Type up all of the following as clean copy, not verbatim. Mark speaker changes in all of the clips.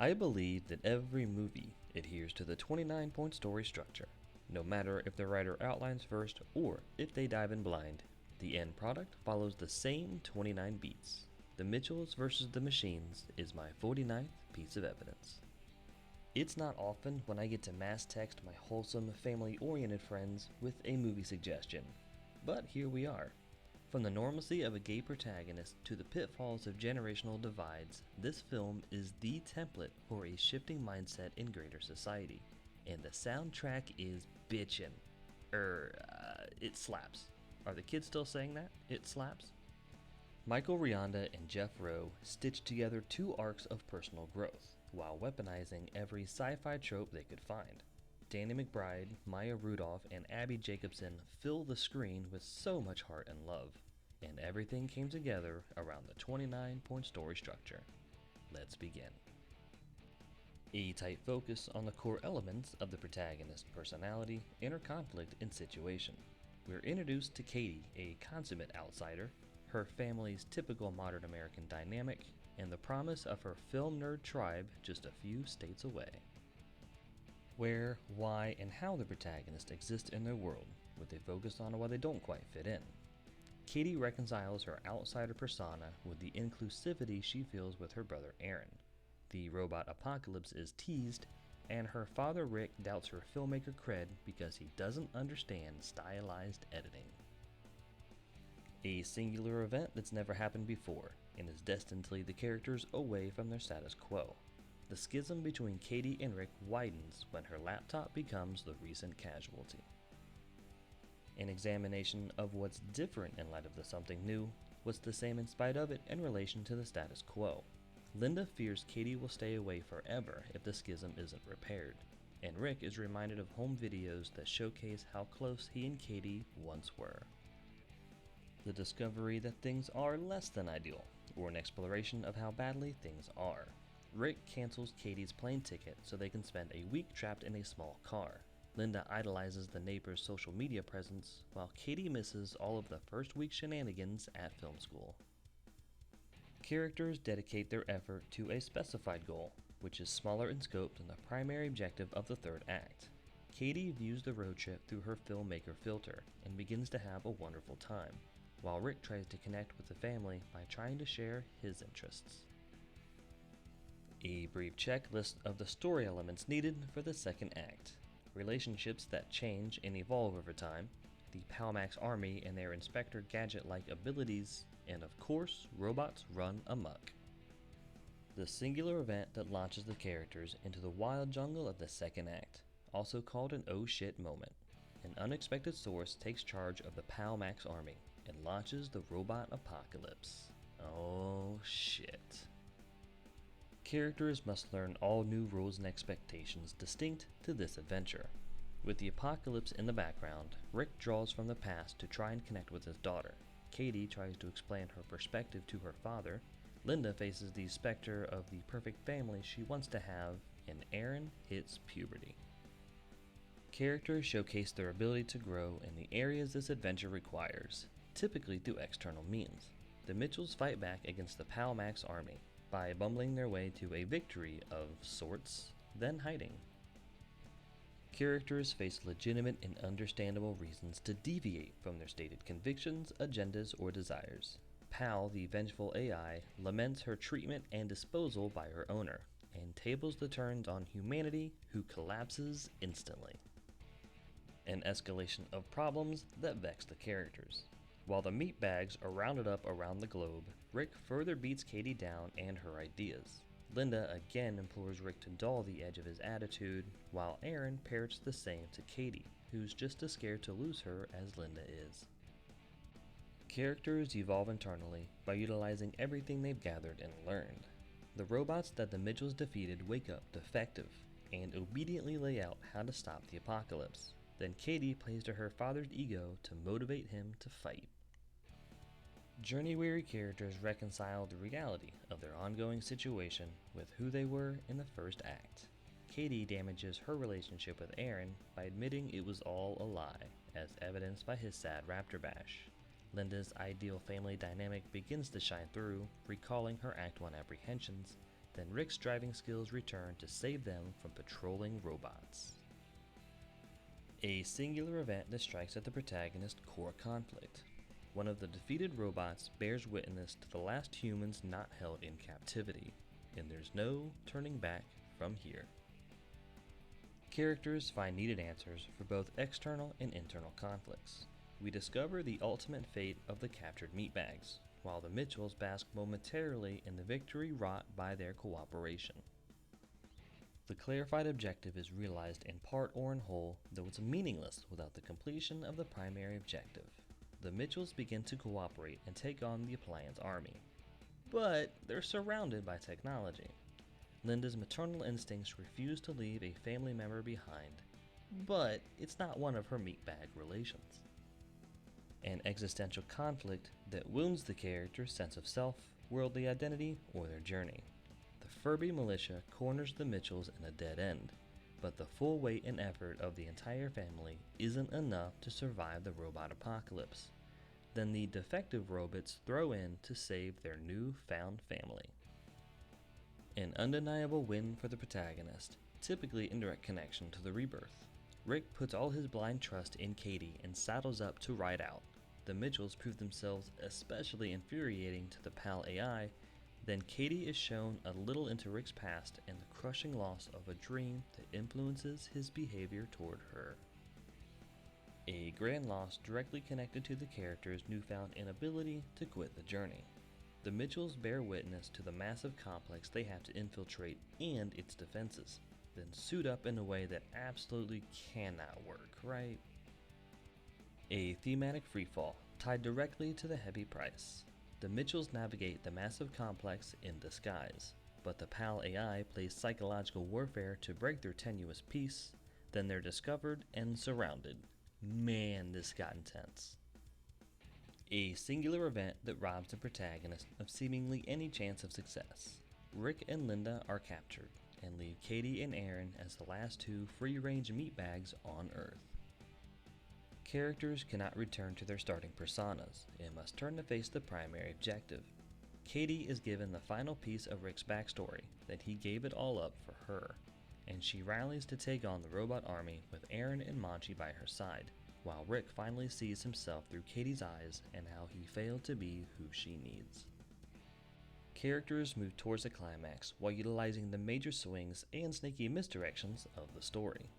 Speaker 1: I believe that every movie adheres to the 29-point story structure. No matter if the writer outlines first or if they dive in blind, the end product follows the same 29 beats. The Mitchells vs. the Machines is my 49th piece of evidence. It's not often when I get to mass text my wholesome, family-oriented friends with a movie suggestion, but here we are. From the normalcy of a gay protagonist to the pitfalls of generational divides, this film is the template for a shifting mindset in greater society. And the soundtrack is bitchin'. It slaps. Are the kids still saying that? It slaps? Michael Rianda and Jeff Rowe stitched together two arcs of personal growth, while weaponizing every sci-fi trope they could find. Danny McBride, Maya Rudolph, and Abby Jacobson fill the screen with so much heart and love, and everything came together around the 29-point story structure. Let's begin. A tight focus on the core elements of the protagonist's personality, inner conflict, and situation. We're introduced to Katie, a consummate outsider, her family's typical modern American dynamic, and the promise of her film nerd tribe just a few states away. Where, why, and how the protagonists exist in their world, with a focus on why they don't quite fit in. Katie reconciles her outsider persona with the inclusivity she feels with her brother Aaron. The robot apocalypse is teased, and her father Rick doubts her filmmaker cred because he doesn't understand stylized editing. A singular event that's never happened before, and is destined to lead the characters away from their status quo. The schism between Katie and Rick widens when her laptop becomes the recent casualty. An examination of what's different in light of the something new, what's the same in spite of it in relation to the status quo. Linda fears Katie will stay away forever if the schism isn't repaired, and Rick is reminded of home videos that showcase how close he and Katie once were. The discovery that things are less than ideal, or an exploration of how badly things are. Rick cancels Katie's plane ticket so they can spend a week trapped in a small car. Linda idolizes the neighbor's social media presence, while Katie misses all of the first week shenanigans at film school. Characters dedicate their effort to a specified goal, which is smaller in scope than the primary objective of the third act. Katie views the road trip through her filmmaker filter and begins to have a wonderful time, while Rick tries to connect with the family by trying to share his interests. A brief checklist of the story elements needed for the second act. Relationships that change and evolve over time, the Palmax army and their Inspector Gadget-like abilities, and of course, robots run amok. The singular event that launches the characters into the wild jungle of the second act, also called an oh shit moment. An unexpected source takes charge of the Palmax army and launches the robot apocalypse. Oh shit. Characters must learn all new rules and expectations distinct to this adventure. With the apocalypse in the background, Rick draws from the past to try and connect with his daughter. Katie tries to explain her perspective to her father. Linda faces the specter of the perfect family she wants to have, and Aaron hits puberty. Characters showcase their ability to grow in the areas this adventure requires, typically through external means. The Mitchells fight back against the Palmax army by bumbling their way to a victory of sorts, then hiding. Characters face legitimate and understandable reasons to deviate from their stated convictions, agendas, or desires. Pal, the vengeful AI, laments her treatment and disposal by her owner, and tables the turns on humanity, who collapses instantly. An escalation of problems that vex the characters. While the meatbags are rounded up around the globe, Rick further beats Katie down and her ideas. Linda again implores Rick to dull the edge of his attitude, while Aaron parrots the same to Katie, who's just as scared to lose her as Linda is. Characters evolve internally by utilizing everything they've gathered and learned. The robots that the Mitchells defeated wake up defective, and obediently lay out how to stop the apocalypse. Then Katie plays to her father's ego to motivate him to fight. Journey-weary characters reconcile the reality of their ongoing situation with who they were in the first act. Katie damages her relationship with Aaron by admitting it was all a lie, as evidenced by his sad raptor bash. Linda's ideal family dynamic begins to shine through, recalling her Act 1 apprehensions, Then Rick's driving skills return to save them from patrolling robots. A singular event that strikes at the protagonist's core conflict. One of the defeated robots bears witness to the last humans not held in captivity, and there's no turning back from here. Characters find needed answers for both external and internal conflicts. We discover the ultimate fate of the captured meatbags, while the Mitchells bask momentarily in the victory wrought by their cooperation. The clarified objective is realized in part or in whole, though it's meaningless without the completion of the primary objective. The Mitchells begin to cooperate and take on the Appliance army, but they're surrounded by technology. Linda's maternal instincts refuse to leave a family member behind, but it's not one of her meatbag relations. An existential conflict that wounds the character's sense of self, worldly identity, or their journey. The Furby militia corners the Mitchells in a dead end, but the full weight and effort of the entire family isn't enough to survive the robot apocalypse. Then the defective robots throw in to save their newfound family. An undeniable win for the protagonist, typically in direct connection to the rebirth. Rick puts all his blind trust in Katie and saddles up to ride out. The Mitchells prove themselves especially infuriating to the PAL AI. Then Katie is shown a little into Rick's past and the crushing loss of a dream that influences his behavior toward her. A grand loss directly connected to the character's newfound inability to quit the journey. The Mitchells bear witness to the massive complex they have to infiltrate and its defenses, then suit up in a way that absolutely cannot work, right? A thematic freefall tied directly to the heavy price. The Mitchells navigate the massive complex in disguise, but the PAL AI plays psychological warfare to break their tenuous peace. Then they're discovered and surrounded. Man, this got intense. A singular event that robs the protagonist of seemingly any chance of success. Rick and Linda are captured and leave Katie and Aaron as the last two free-range meatbags on Earth. Characters cannot return to their starting personas and must turn to face the primary objective. Katie is given the final piece of Rick's backstory, that he gave it all up for her, and she rallies to take on the robot army with Aaron and Monchi by her side, while Rick finally sees himself through Katie's eyes and how he failed to be who she needs. Characters move towards the climax while utilizing the major swings and sneaky misdirections of the story.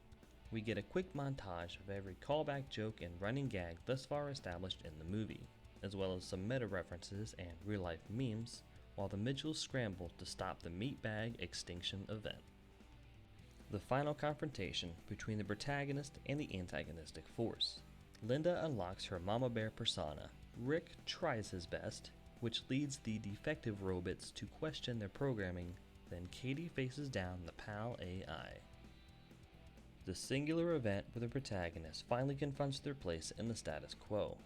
Speaker 1: We get a quick montage of every callback, joke, and running gag thus far established in the movie, as well as some meta references and real-life memes, while the Mitchells scramble to stop the meatbag extinction event. The final confrontation between the protagonist and the antagonistic force. Linda unlocks her Mama Bear persona. Rick tries his best, which leads the defective robots to question their programming. Then Katie faces down the PAL AI. The singular event where the protagonist finally confronts their place in the status quo.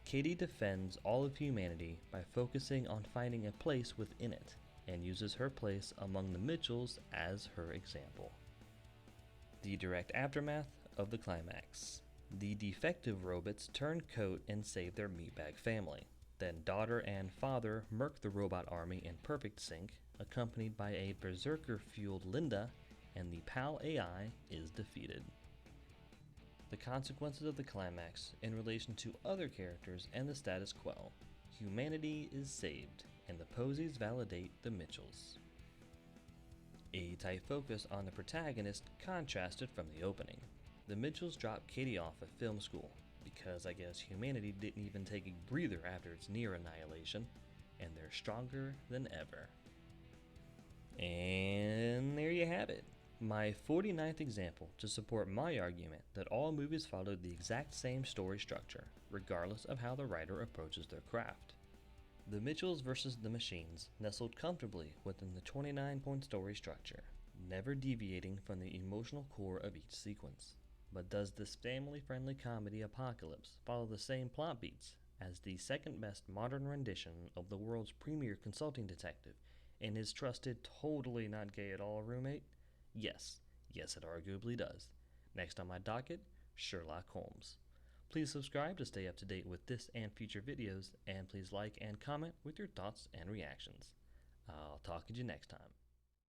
Speaker 1: Katie defends all of humanity by focusing on finding a place within it, and uses her place among the Mitchells as her example. The direct aftermath of the climax. The defective robots turn coat and save their meatbag family. Then daughter and father murk the robot army in perfect sync, accompanied by a berserker-fueled Linda, and the PAL AI is defeated. The consequences of the climax in relation to other characters and the status quo. Humanity is saved, and the posies validate the Mitchells. A tight focus on the protagonist contrasted from the opening. The Mitchells drop Katie off at film school, because I guess humanity didn't even take a breather after its near annihilation, and they're stronger than ever. And there you have it. My 49th example to support my argument that all movies follow the exact same story structure, regardless of how the writer approaches their craft. The Mitchells vs. the Machines nestled comfortably within the 29-point story structure, never deviating from the emotional core of each sequence. But does this family-friendly comedy Apocalypse follow the same plot beats as the second-best modern rendition of the world's premier consulting detective and his trusted, totally not gay at all roommate? Yes, it arguably does. Next on my docket, Sherlock Holmes. Please subscribe to stay up to date with this and future videos, and please like and comment with your thoughts and reactions. I'll talk to you next time.